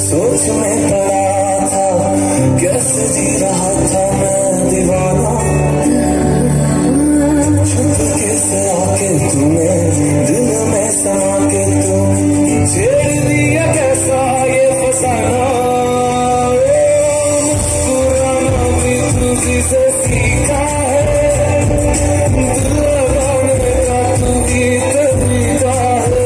सोच में पड़ा था, कैसे जी रहा था मैं दीवाना। चुपके से आके तूने दिल में समा के तू छेड़ दिया कैसा ये फसाना। मुस्कुराना भी तुझी से सीखा है, दिल लगाने का तू गीत बीता है।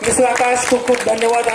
मिस्टर आकाश खूप खूप धन्यवाद।